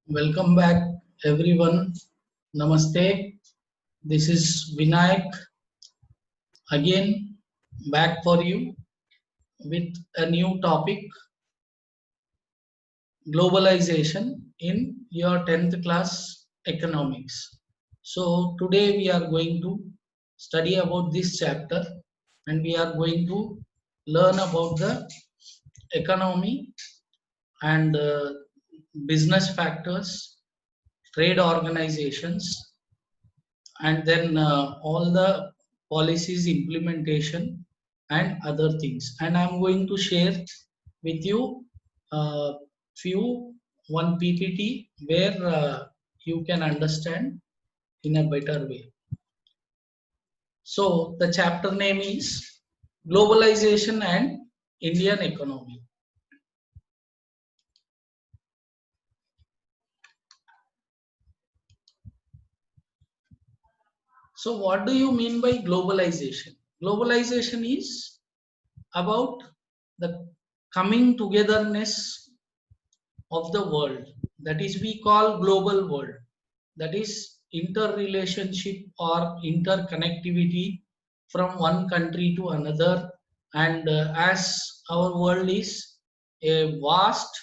Welcome back, everyone. Namaste. This is Vinayak again back for you with a new topic, globalization in your 10th class economics. So today we are going to study about this chapter and we are going to learn about the economy and business factors, trade organizations, and then all the policies implementation and other things. And I'm going to share with you few one ppt where you can understand in a better way. So the chapter name is globalization and Indian economy. So what do you mean by globalization? Globalization is about the coming togetherness of the world, that is we call global world, that is interrelationship or interconnectivity from one country to another. And as our world is a vast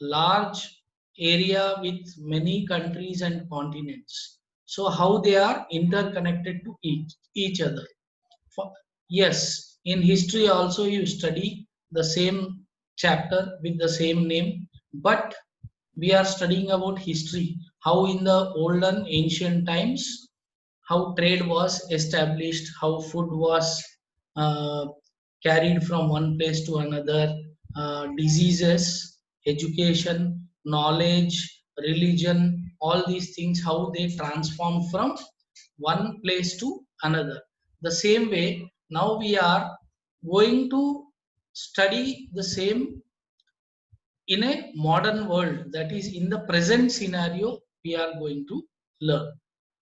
large area with many countries and continents, so how they are interconnected to each other. Yes, in history also you study the same chapter with the same name, but we are studying about history, how in the olden ancient times, how trade was established, how food was uh, carried from one place to another, diseases, education, knowledge, religion, all these things, how they transform from one place to another. The same way, now we are going to study the same in a modern world, that is in the present scenario we are going to learn.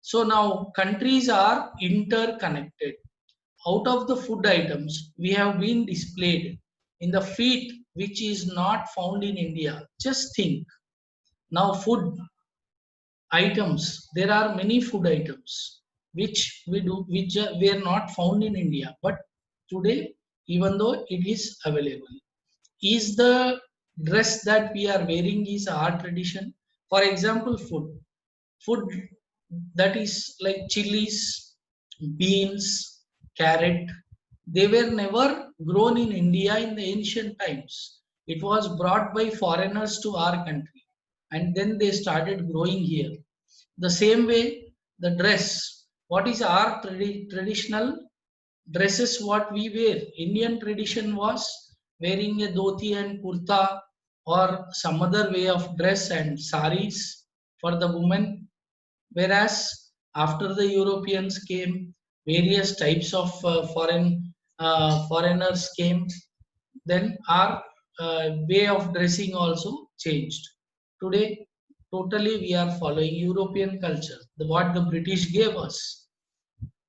So now countries are interconnected. Out of the food items we have been displayed in the feet which is not found in India. Just think, now food items, there are many food items which were not found in India, but today, even though it is available, is the dress that we are wearing is our tradition. For example, food that is like chilies, beans, carrot, they were never grown in India in the ancient times. It was brought by foreigners to our country and then they started growing here. The same way, the dress, what is our traditional dresses, what we wear, Indian tradition was wearing a dhoti and kurta or some other way of dress and saris for the women. Whereas after the Europeans came, various types of foreigners came, then our way of dressing also changed. Today totally we are following European culture, what the British gave us.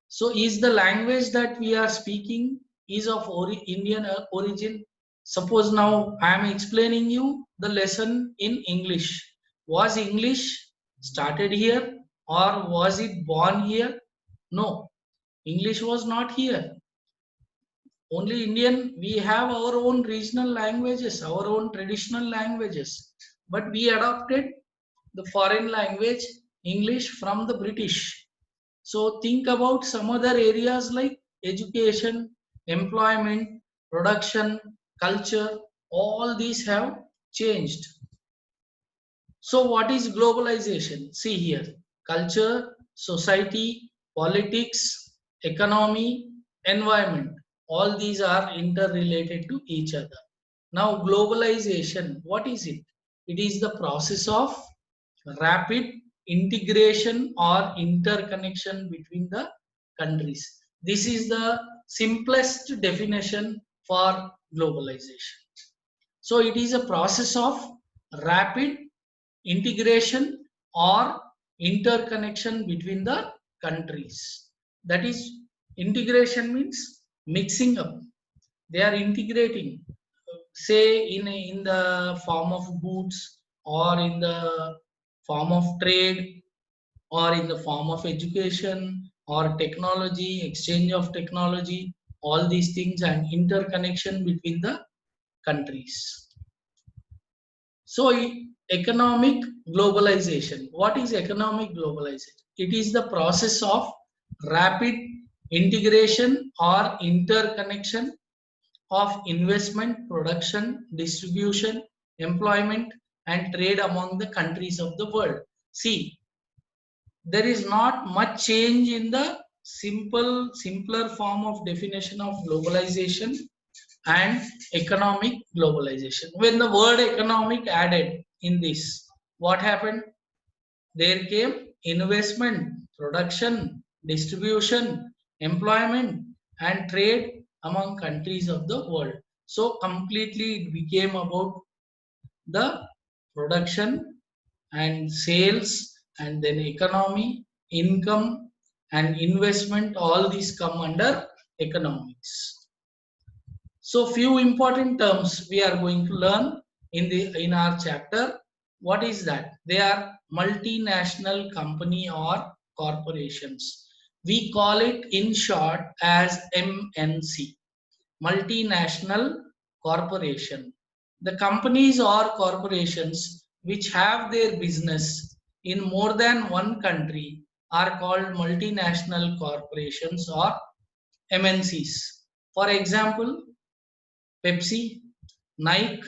So is the language that we are speaking is of Indian origin? Suppose now I am explaining you the lesson in English. Was English started here or was it born here? No, English was not here. Only Indian, we have our own regional languages, our own traditional languages, but we adopted the foreign language English from the British. So think about some other areas like education, employment, production, culture, all these have changed. So what is globalization? See here, culture, society, politics, economy, environment, all these are interrelated to each other. Now globalization, what is it? It is the process of rapid integration or interconnection between the countries. This is the simplest definition for globalization. So it is a process of rapid integration or interconnection between the countries. That is, integration means mixing up. They are integrating, say in the form of goods or in the form of trade, or in the form of education or technology, exchange of technology, all these things, and interconnection between the countries. So, economic globalization. What is economic globalization? It is the process of rapid integration or interconnection of investment, production, distribution, employment, and trade among the countries of the world. See, there is not much change in the simpler form of definition of globalization and economic globalization. When the word economic added in this, what happened? There came investment, production, distribution, employment, and trade among countries of the world. So completely it became about the production and sales, and then economy, income, and investment. All these come under economics. So few important terms we are going to learn in our chapter. What is that? They are multinational company or corporations. We call it in short as MNC, multinational corporation. The companies or corporations which have their business in more than one country are called multinational corporations or MNCs. For example, Pepsi, Nike,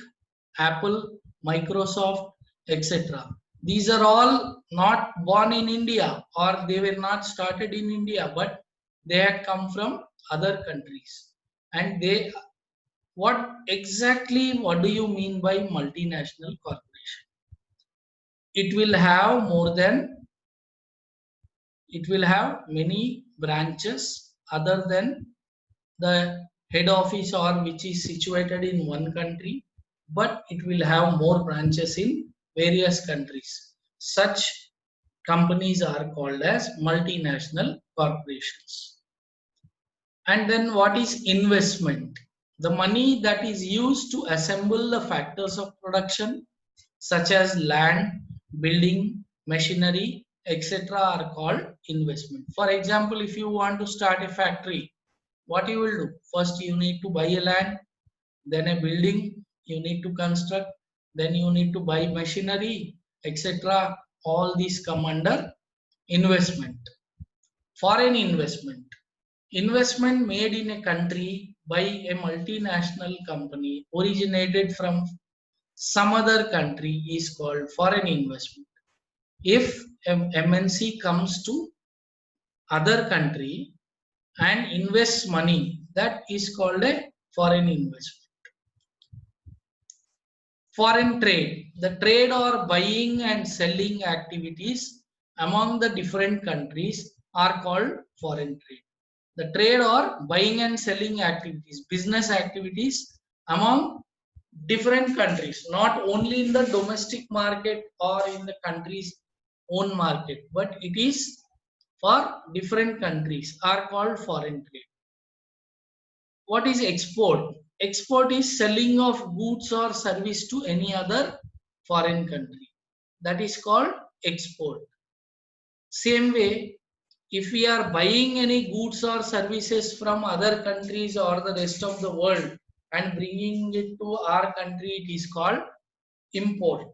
Apple, Microsoft, etc. These are all not born in India, or they were not started in India, but they had come from other countries. And they, what do you mean by multinational corporation? It will have it will have many branches other than the head office, or which is situated in one country, but it will have more branches in various countries. Such companies are called as multinational corporations. And then what is investment? The money that is used to assemble the factors of production, such as land, building, machinery, etc., are called investment. For example, if you want to start a factory, what you will do? First, you need to buy a land, then a building you need to construct, then you need to buy machinery, etc. All these come under investment. Foreign investment. Investment made in a country by a multinational company originated from some other country is called foreign investment. If MNC comes to other country and invests money, that is called a foreign investment. Foreign trade. The trade or buying and selling activities among the different countries are called foreign trade. The trade or buying and selling activities, business activities among different countries, not only in the domestic market or in the country's own market, but it is for different countries, are called foreign trade. What is export? Export is selling of goods or service to any other foreign country. That is called export. Same way, if we are buying any goods or services from other countries or the rest of the world and bringing it to our country, it is called import.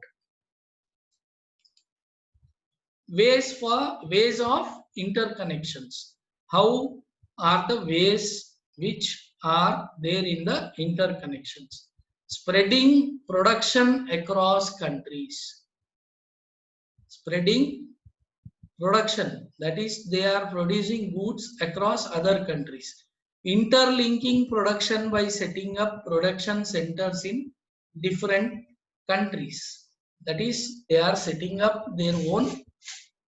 Ways of interconnections. How are the ways which are there in the interconnections? Spreading production across countries. Spreading production, that is, they are producing goods across other countries. Interlinking production by setting up production centers in different countries. That is, they are setting up their own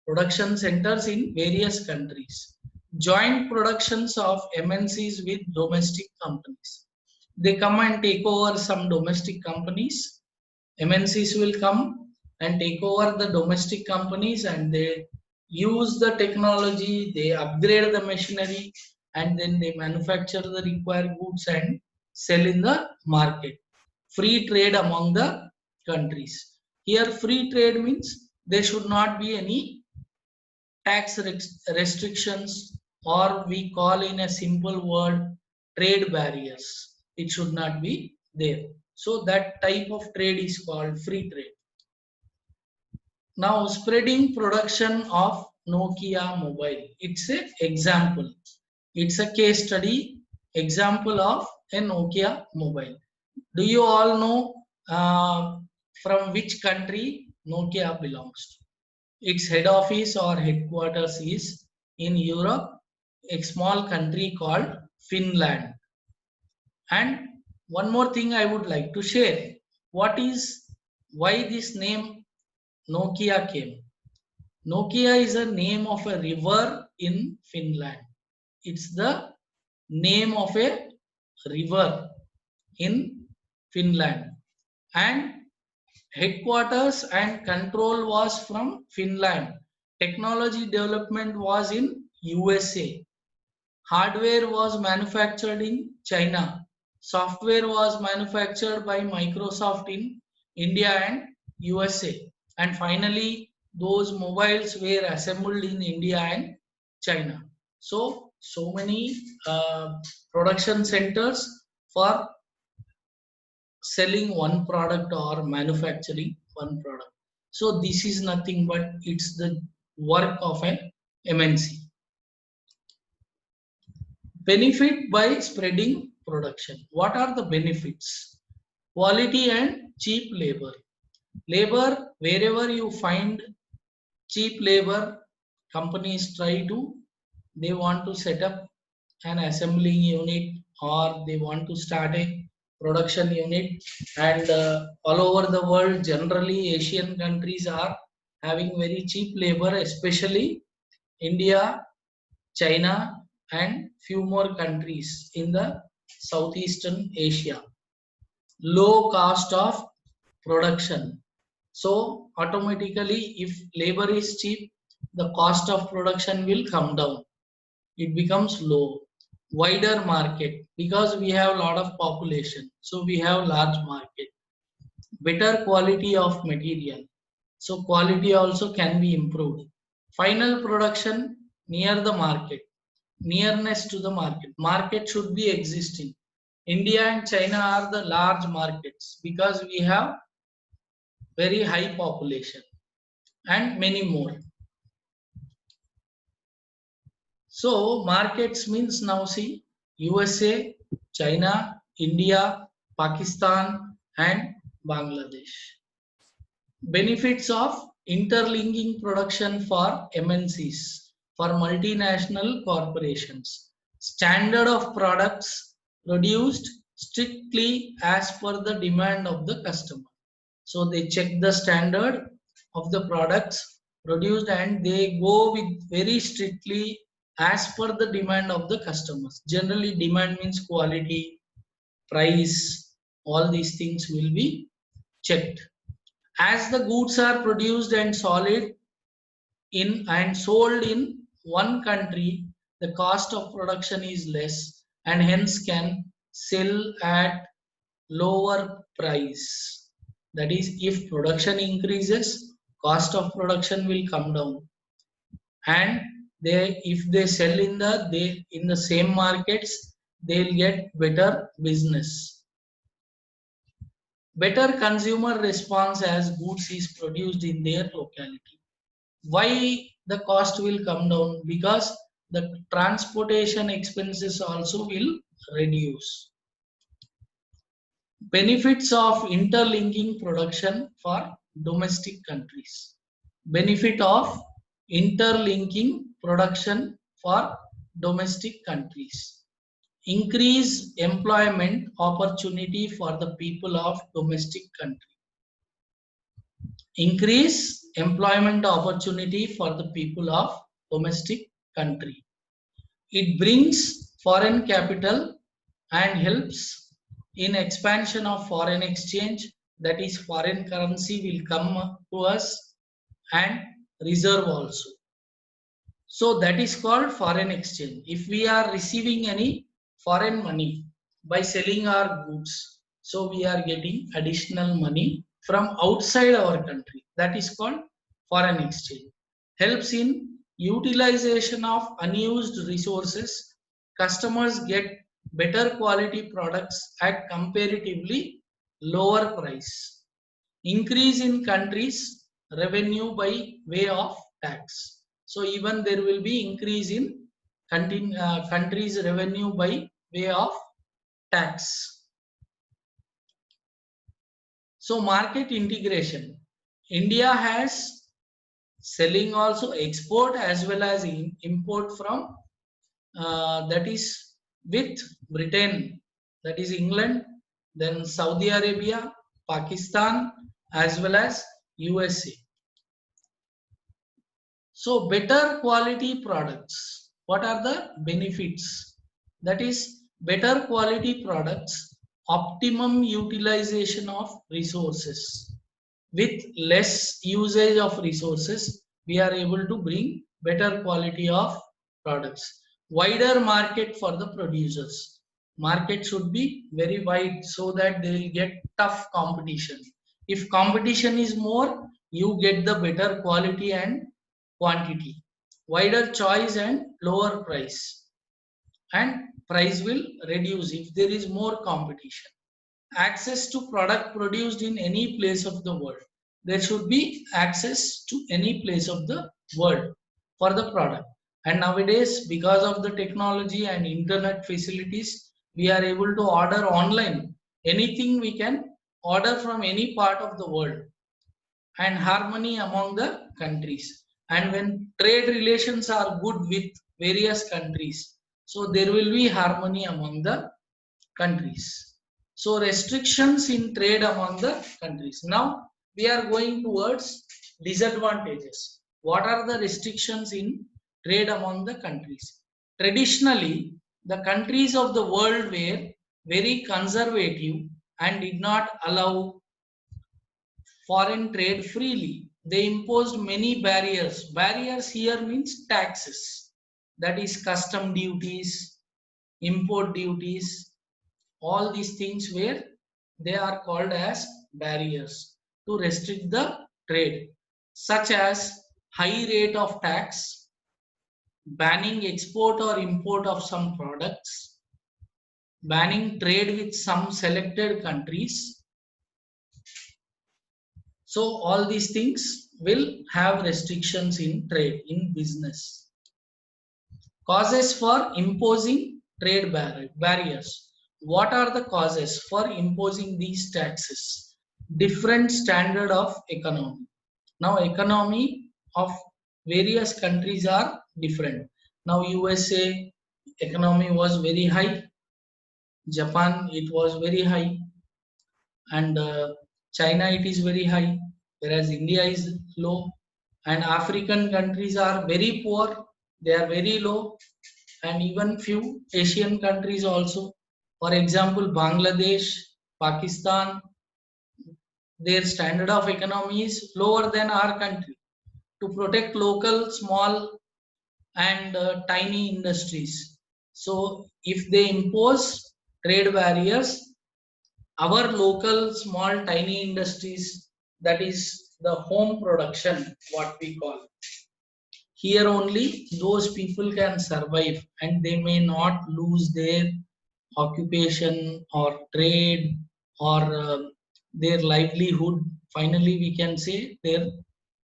production centers in various countries. Joint productions of MNCs with domestic companies. They come and take over some domestic companies. MNCs will come and take over the domestic companies, and they use the technology, they upgrade the machinery, and then they manufacture the required goods and sell in the market. Free trade among the countries. Here free trade means there should not be any tax restrictions, or we call in a simple word trade barriers. It should not be there. So that type of trade is called free trade. Now spreading production of Nokia mobile. It's an example. It's a case study example of a Nokia mobile. Do you all know from which country Nokia belongs to? Its head office or headquarters is in Europe, a small country called Finland. And one more thing I would like to share. Why this name Nokia came? Nokia is a name of a river in Finland. It's the name of a river in Finland. And headquarters and control was from Finland. Technology development was in USA. Hardware was manufactured in China. Software was manufactured by Microsoft in India and USA. And finally, those mobiles were assembled in India and China. So many production centers for selling one product or manufacturing one product. So this is nothing but it's the work of an MNC. Benefit by spreading production. What are the benefits? Quality and cheap labor. Labor, wherever you find cheap labor, companies they want to set up an assembling unit, or they want to start a production unit. And all over the world, generally Asian countries are having very cheap labor, especially India, China, and few more countries in the Southeastern Asia. Low cost of production. So automatically, if labor is cheap, the cost of production will come down. It becomes low. Wider market, because we have a lot of population, so we have large market. Better quality of material, so quality also can be improved. Final production near the market, nearness to the market should be existing. India and China are the large markets because we have very high population and many more. So markets means, now see, USA, China, India, Pakistan and Bangladesh. Benefits of interlinking production for MNCs, for multinational corporations. Standard of products produced strictly as per the demand of the customer. So they check the standard of the products produced and they go with very strictly as per the demand of the customers. Generally, demand means quality, price, all these things will be checked. As the goods are produced and sold in one country, the cost of production is less and hence can sell at lower price. That is, if production increases, cost of production will come down, and if they sell in the same markets, they'll get better business. Better consumer response as goods is produced in their locality. Why the cost will come down? Because the transportation expenses also will reduce. Benefits of interlinking production for domestic countries. Benefit of interlinking production for domestic countries. Increase employment opportunity for the people of domestic country. Increase employment opportunity for the people of domestic country. It brings foreign capital and helps in expansion of foreign exchange, that is foreign currency will come to us, and reserve also. So that is called foreign exchange. If we are receiving any foreign money by selling our goods, so we are getting additional money from outside our country. That is called foreign exchange. Helps in utilization of unused resources. Customers get better quality products at comparatively lower price. Increase in countries revenue by way of tax. So even there will be increase in countries revenue by way of tax. So market integration. India has selling also export as well as import from that is with Britain, that is England, then Saudi Arabia, Pakistan as well as USA. So better quality products. What are the benefits? That is better quality products, optimum utilization of resources. With less usage of resources, we are able to bring better quality of products. Wider market for the producers. Market should be very wide so that they will get tough competition. If competition is more, you get the better quality and quantity. Wider choice and lower price. And price will reduce if there is more competition. Access to product produced in any place of the world. There should be access to any place of the world for the product. And nowadays, because of the technology and internet facilities, we are able to order online. Anything we can order from any part of the world, and harmony among the countries. And when trade relations are good with various countries, so there will be harmony among the countries. So restrictions in trade among the countries. Now we are going towards disadvantages. What are the restrictions in trade among the countries? Traditionally, the countries of the world were very conservative and did not allow foreign trade freely. They imposed many barriers. Barriers here means taxes, that is custom duties, import duties, all these things where they are called as barriers to restrict the trade, such as high rate of tax, banning export or import of some products, banning trade with some selected countries. So all these things will have restrictions in trade, in business. Causes for imposing trade barriers. What are the causes for imposing these taxes? Different standard of economy. Now economy of various countries are different. Now USA economy was very high, Japan it was very high, and China it is very high, whereas India is low, and African countries are very poor, they are very low, and even few Asian countries also. For example, Bangladesh, Pakistan, their standard of economy is lower than our country. To protect local, small, and tiny industries. So, if they impose trade barriers, our local, small, tiny industries, that is the home production, what we call, here only those people can survive and they may not lose their occupation or trade or their livelihood. Finally we can say their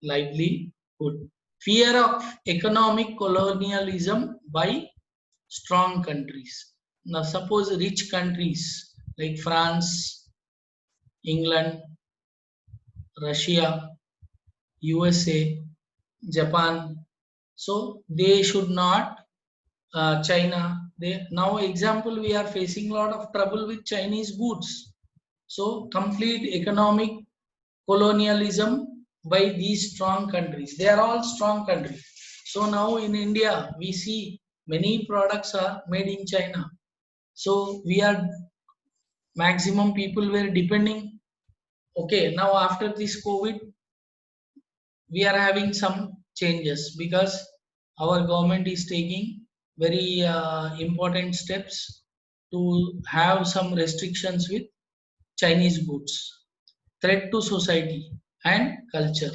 livelihood. Fear of economic colonialism by strong countries. Now suppose rich countries like France, England, Russia, USA, Japan, so they should not, China, they now example we are facing a lot of trouble with Chinese goods. So complete economic colonialism by these strong countries. They are all strong countries. So now in India we see many products are made in China. So we are, maximum people were depending. Okay, now after this COVID we are having some changes because our government is taking very important steps to have some restrictions with Chinese goods. Threat to society and culture.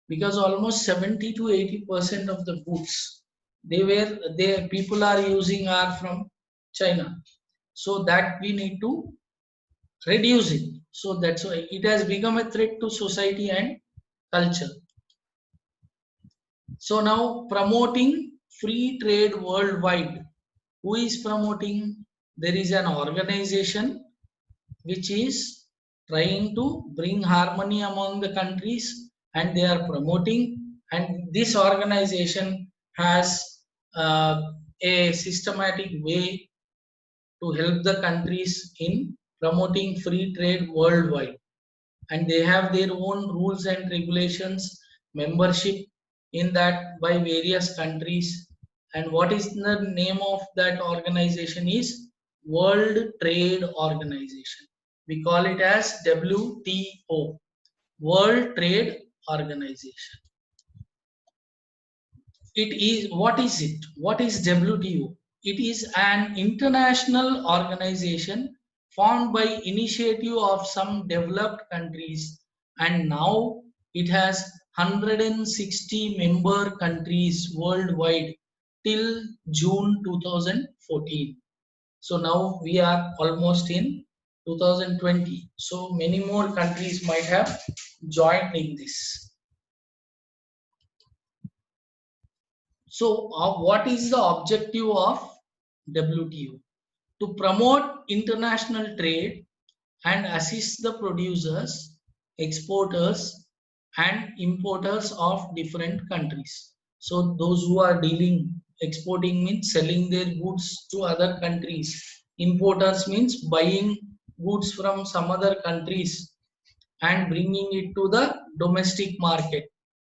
because almost 70 to 80% of the goods people are using are from China. So that we need to reduce it. So that's why it has become a threat to society and culture. So now promoting free trade worldwide. Who is promoting? There is an organization which is trying to bring harmony among the countries, and they are promoting, and this organization has uh, a systematic way to help the countries in promoting free trade worldwide, and they have their own rules and regulations, membership in that by various countries. And what is the name of that organization is World Trade Organization. We call it as WTO, World Trade Organization. It is, what is it? What is WTO? It is an international organization formed by initiative of some developed countries, and now it has 160 member countries worldwide till June 2014. So now we are almost in 2020. So many more countries might have joined in this. So, what is the objective of WTO? To promote international trade and assist the producers, exporters, and importers of different countries. So, those who are dealing, exporting means selling their goods to other countries. Importers means buying goods from some other countries and bringing it to the domestic market.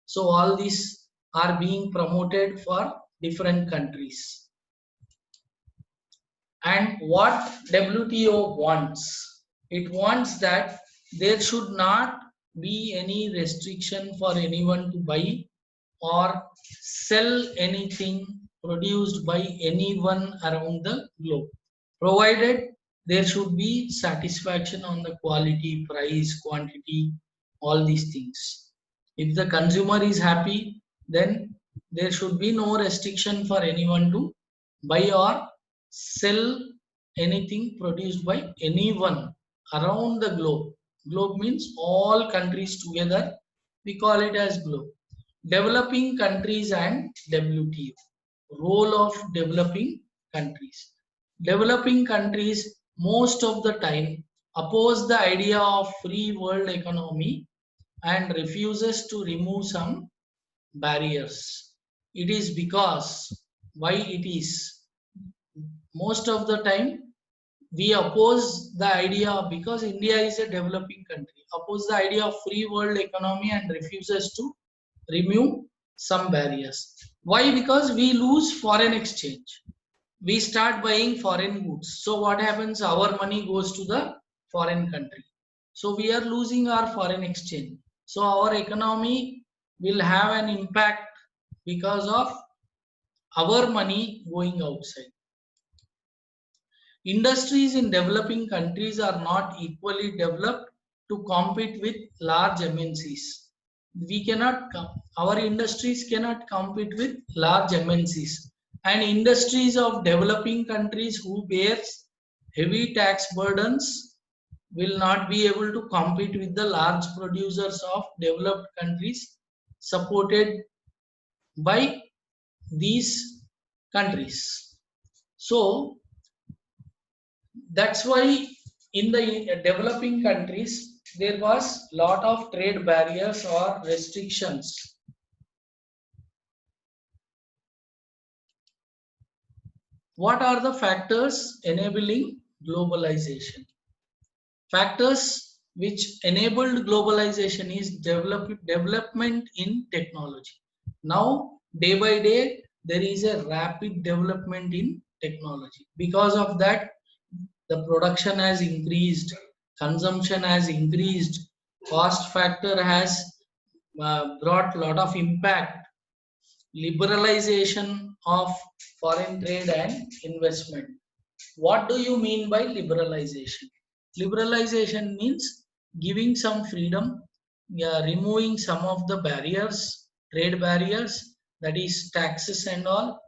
So all these are being promoted for different countries. And what WTO wants? It wants that there should not be any restriction for anyone to buy or sell anything produced by anyone around the globe, provided there should be satisfaction on the quality, price, quantity, all these things. If the consumer is happy, then there should be no restriction for anyone to buy or sell anything produced by anyone around the globe. Globe means all countries together. We call it as globe. Developing countries and WTO. Role of developing countries. Developing countries most of the time oppose the idea of free world economy and refuses to remove some barriers. It is because, why it is? Most of the time we oppose the idea, because India is a developing country, oppose the idea of free world economy and refuses to remove some barriers. Why? Because we lose foreign exchange. We start buying foreign goods. So what happens? Our money goes to the foreign country. So we are losing our foreign exchange. So our economy will have an impact because of our money going outside. Industries in developing countries are not equally developed to compete with large MNCs. We cannot, our industries cannot compete with large MNCs. And industries of developing countries who bears heavy tax burdens will not be able to compete with the large producers of developed countries supported by these countries. So that's why in the developing countries there was lot of trade barriers or restrictions. What are the factors enabling globalization? Factors which enabled globalization is development in technology. Now day by day there is a rapid development in technology. Because of that, the production has increased, consumption has increased, cost factor has brought a lot of impact, liberalization of foreign trade and investment. What do you mean by liberalization? Liberalization means giving some freedom removing some of the barriers, trade barriers, that is taxes and all.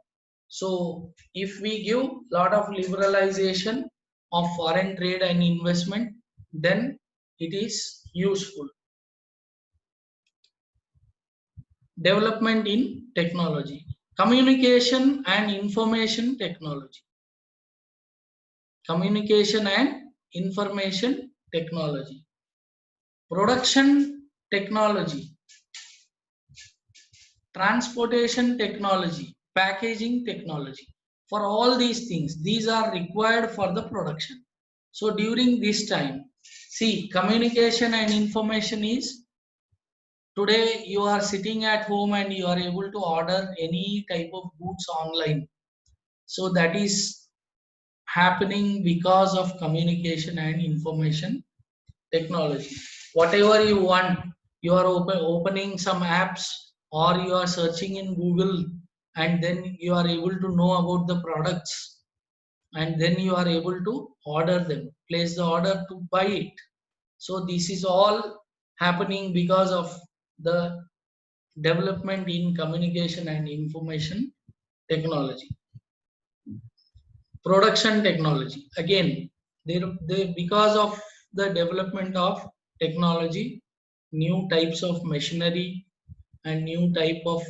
So if we give lot of liberalization of foreign trade and investment, then it is useful. Development in technology, communication and information technology. Communication and information technology. Production technology, transportation technology, packaging technology. For all these things, these are required for the production. So during this time, see, communication and information is, today you are sitting at home and you are able to order any type of goods online. So that is happening because of communication and information technology. Whatever you want, you are opening some apps, or you are searching in Google, and then you are able to know about the products, and then you are able to order them, place the order to buy it. So this is all happening because of the development in communication and information technology. Production technology, again, because of the development of technology, new types of machinery and new type of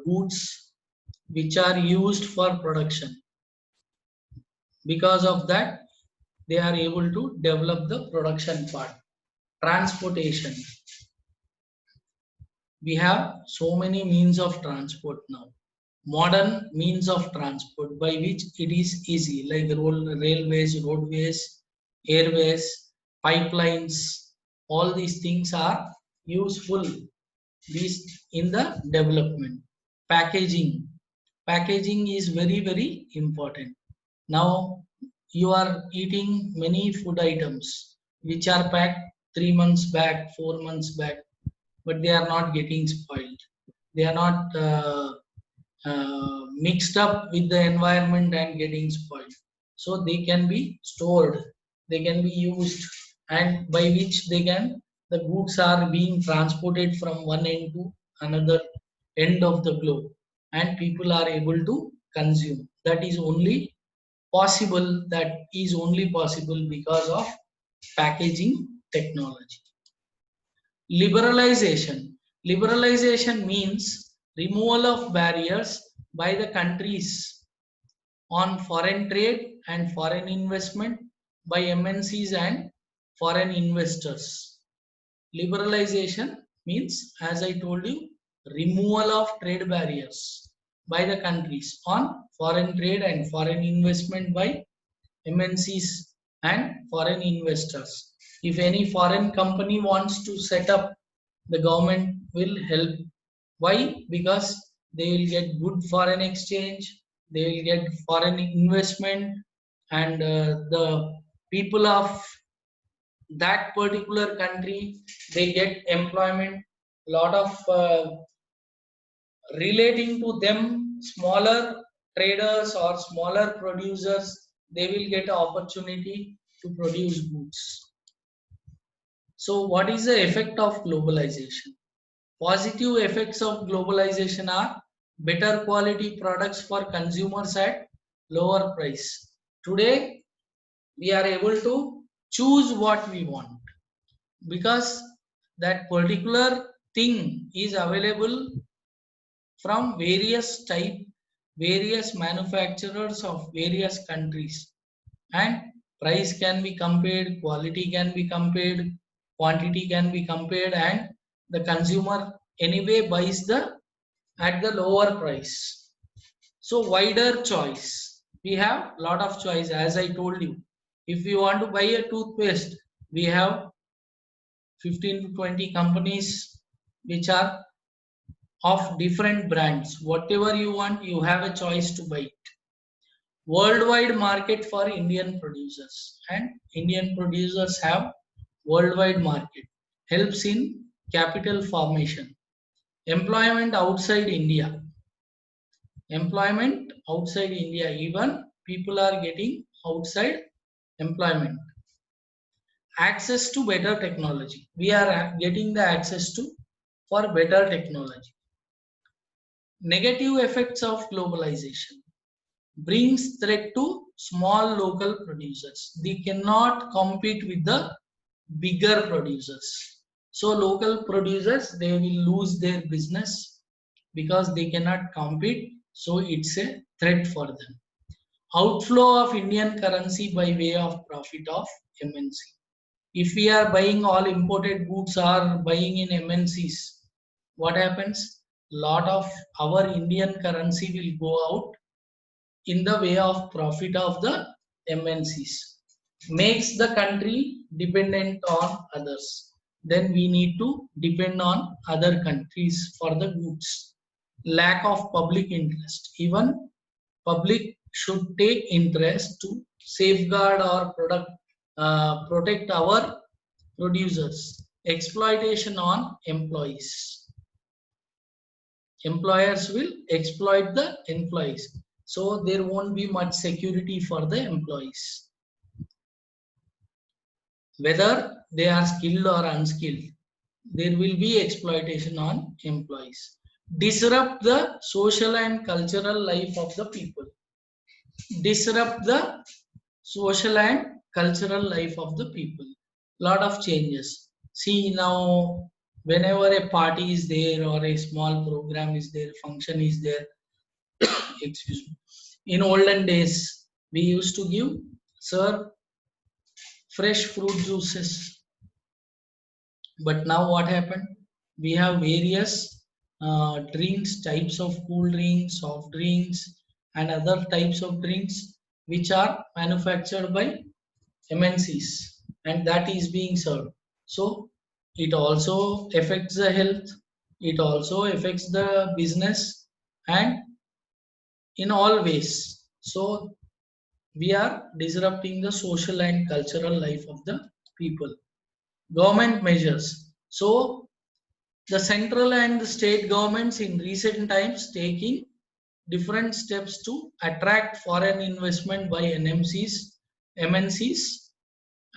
goods which are used for production. Because of that, they are able to develop the production part. Transportation, we have so many means of transport now, modern means of transport by which it is easy, like railways, roadways, airways, pipelines. All these things are useful these in the development. Packaging, packaging is very important. Now you are eating many food items which are packed 3 months back, 4 months back, but they are not getting spoiled. They are not mixed up with the environment and getting spoiled. So they can be stored, they can be used, and by which the goods are being transported from one end to another end of the globe, and people are able to consume. That is only possible, that is only possible because of packaging technology. Liberalization. Liberalization means removal of barriers by the countries on foreign trade and foreign investment by MNCs and foreign investors. Liberalization means, as I told you, removal of trade barriers by the countries on foreign trade and foreign investment by MNCs and foreign investors. If any foreign company wants to set up, the government will help. Why? Because they will get good foreign exchange, they will get foreign investment, and the people of that particular country, they get employment. A lot of relating to them, smaller traders or smaller producers, they will get an opportunity to produce goods. So what is the effect of globalization? Positive effects of globalization are better quality products for consumers at lower price. Today we are able to choose what we want, because that particular thing is available from various manufacturers of various countries, and price can be compared, quality can be compared, quantity can be compared, and the consumer anyway buys the at the lower price. So wider choice, we have lot of choice. As I told you, if you want to buy a toothpaste, we have 15 to 20 companies which are of different brands. Whatever you want, you have a choice to buy it. Worldwide market for Indian producers, and Indian producers have worldwide market, helps in capital formation. Employment outside India, employment outside India, even people are getting outside employment. access to better technology. We are getting the access to for better technology. Negative effects of globalization brings threat to small local producers. They cannot compete with the bigger producers. So local producers, they will lose their business because they cannot compete. So it's a threat for them. Outflow of Indian currency by way of profit of MNC. If we are buying all imported goods or buying in MNCs, what happens? Lot of our Indian currency will go out in the way of profit of the MNCs. Makes the country dependent on others. Then we need to depend on other countries for the goods. Lack of public interest. Even public should take interest to safeguard or protect our producers. Exploitation on employees. Employers will exploit the employees. So there won't be much security for the employees. Whether they are skilled or unskilled, there will be exploitation on employees. Disrupt the social and cultural life of the people. Disrupt the social and cultural life of the people. Lot of changes. See now, whenever a party is there or a small program is there, function is there, excuse me. In olden days, we used to give, serve fresh fruit juices. But now what happened? We have various drinks, types of cool drinks, soft drinks, and other types of drinks which are manufactured by MNCs, and that is being served. So it also affects the health, it also affects the business, and in all ways. So we are disrupting the social and cultural life of the people. Government measures. So the central and the state governments in recent times taking different steps to attract foreign investment by MNCs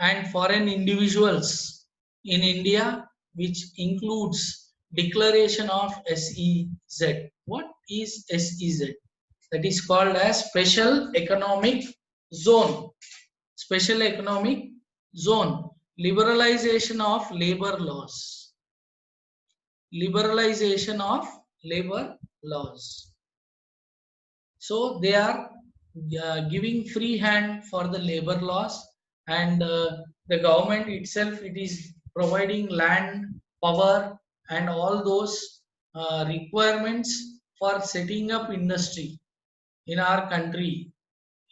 and foreign individuals in India, which includes declaration of SEZ. What is SEZ? That is called as Special Economic Zone. Special Economic Zone. Liberalization of labor laws. Liberalization of labor laws. So they are giving free hand for the labor laws, and the government itself, it is providing land, power, and all those requirements for setting up industry in our country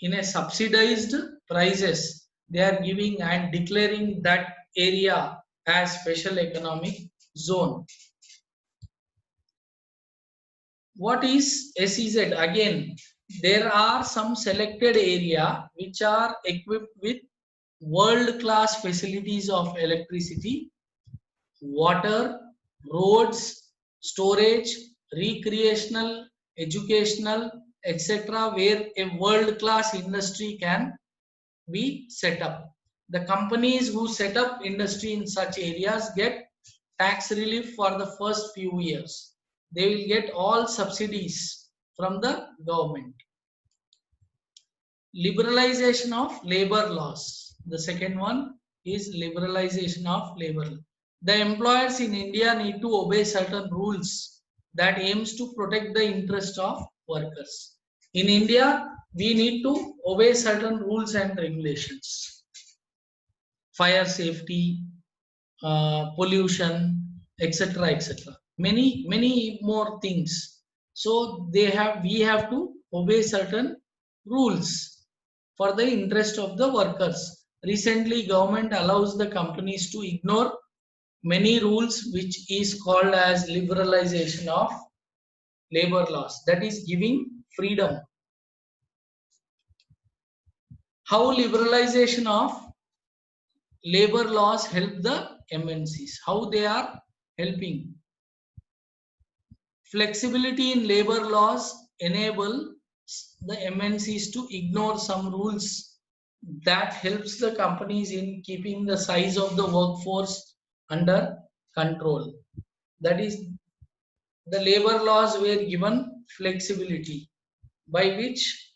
in a subsidized prices. They are giving and declaring that area as special economic zone. What is SEZ? Again, there are some selected area which are equipped with world-class facilities of electricity, water, roads, storage, recreational, educational, etc., where a world-class industry can be set up. The companies who set up industry in such areas get tax relief for the first few years. They will get all subsidies from the government. Liberalization of labor laws. The second one is liberalization of labor. The employers in India need to obey certain rules that aims to protect the interest of workers. In India, we need to obey certain rules and regulations. Fire safety, pollution, etc., etc. Many more things. So we have to obey certain rules for the interest of the workers. Recently, government allows the companies to ignore many rules, which is called as liberalization of labor laws. That is giving freedom. How liberalization of labor laws help the MNCs? How they are helping? Flexibility in labor laws enable the MNCs to ignore some rules that helps the companies in keeping the size of the workforce under control. That is, the labor laws were given flexibility by which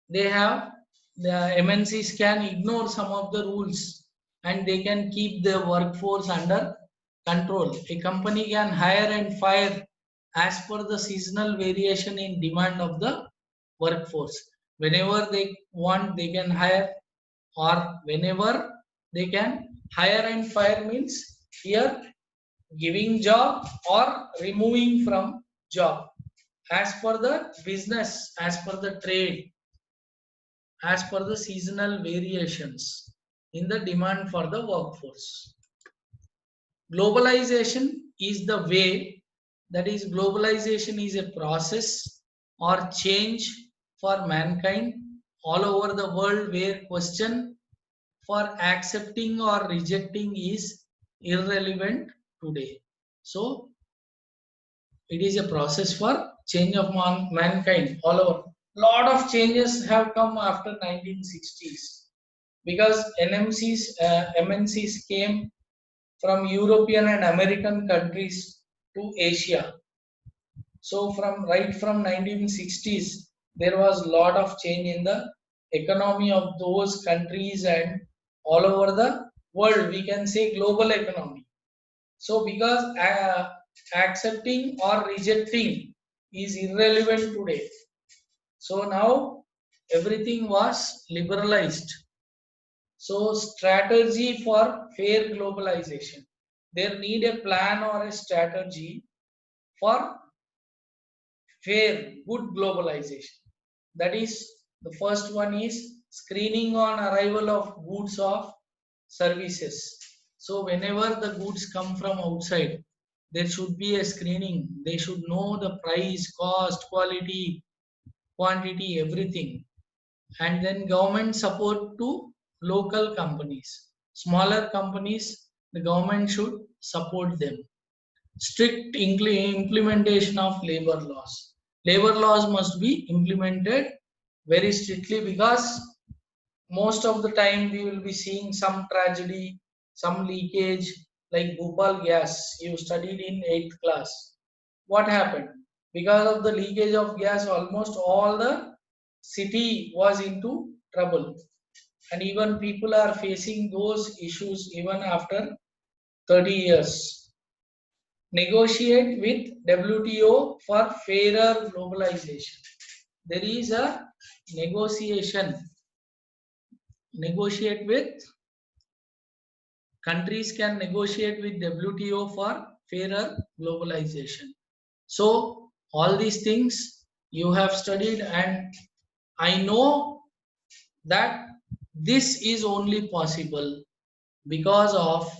they have the MNCs can ignore some of the rules and they can keep the workforce under control. A company can hire and fire as per the seasonal variation in demand of the workforce. Whenever they want, they can hire, or whenever they can hire and fire means here giving job or removing from job as per the business, as per the trade, as per the seasonal variations in the demand for the workforce. Globalization is the way, that is, globalization is a process or change for mankind all over the world where question for accepting or rejecting is irrelevant today. So it is a process for change of mankind all over. Lot of changes have come after 1960s because MNCs came from European and American countries to Asia. So from 1960s, there was lot of change in the economy of those countries and all over the world. We can say global economy. So because accepting or rejecting is irrelevant today. So now everything was liberalized. So strategy for fair globalization. There need a plan or a strategy for fair, good globalization. That is, the first one is screening on arrival of goods of services. So whenever the goods come from outside, there should be a screening. They should know the price, cost, quality, quantity, everything. And then government support to local companies. Smaller companies, the government should support them. Strict implementation of labor laws. Labor laws must be implemented very strictly because most of the time we will be seeing some tragedy, some leakage like Bhopal gas. You studied in 8th class. What happened? Because of the leakage of gas, almost all the city was into trouble. And even people are facing those issues even after 30 years. Negotiate with WTO for fairer globalization. There is a negotiation. Negotiate with countries can negotiate with WTO for fairer globalization. So all these things you have studied, and I know that this is only possible because of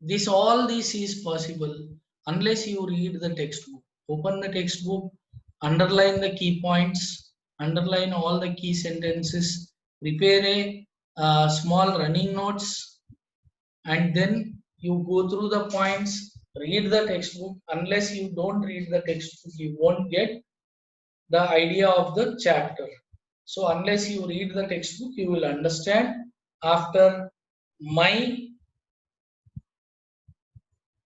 this. All this is possible unless you read the textbook. Open the textbook, underline the key points, underline all the key sentences, prepare a small running notes, and then you go through the points, read the textbook. Unless you don't read the textbook, you won't get the idea of the chapter. So unless you read the textbook, you will understand. After my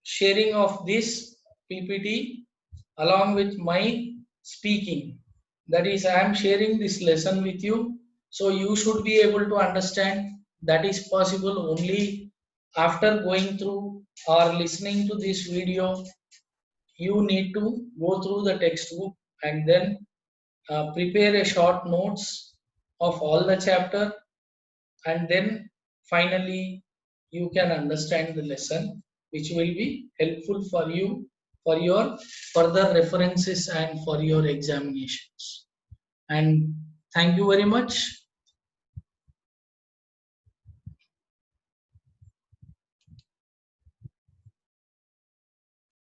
sharing of this PPT along with my speaking, that is, I am sharing this lesson with you, so you should be able to understand. That is possible only after going through or listening to this video. You need to go through the textbook and then prepare a short notes of all the chapter, and then finally you can understand the lesson, which will be helpful for you for your further references and for your examinations. And thank you very much.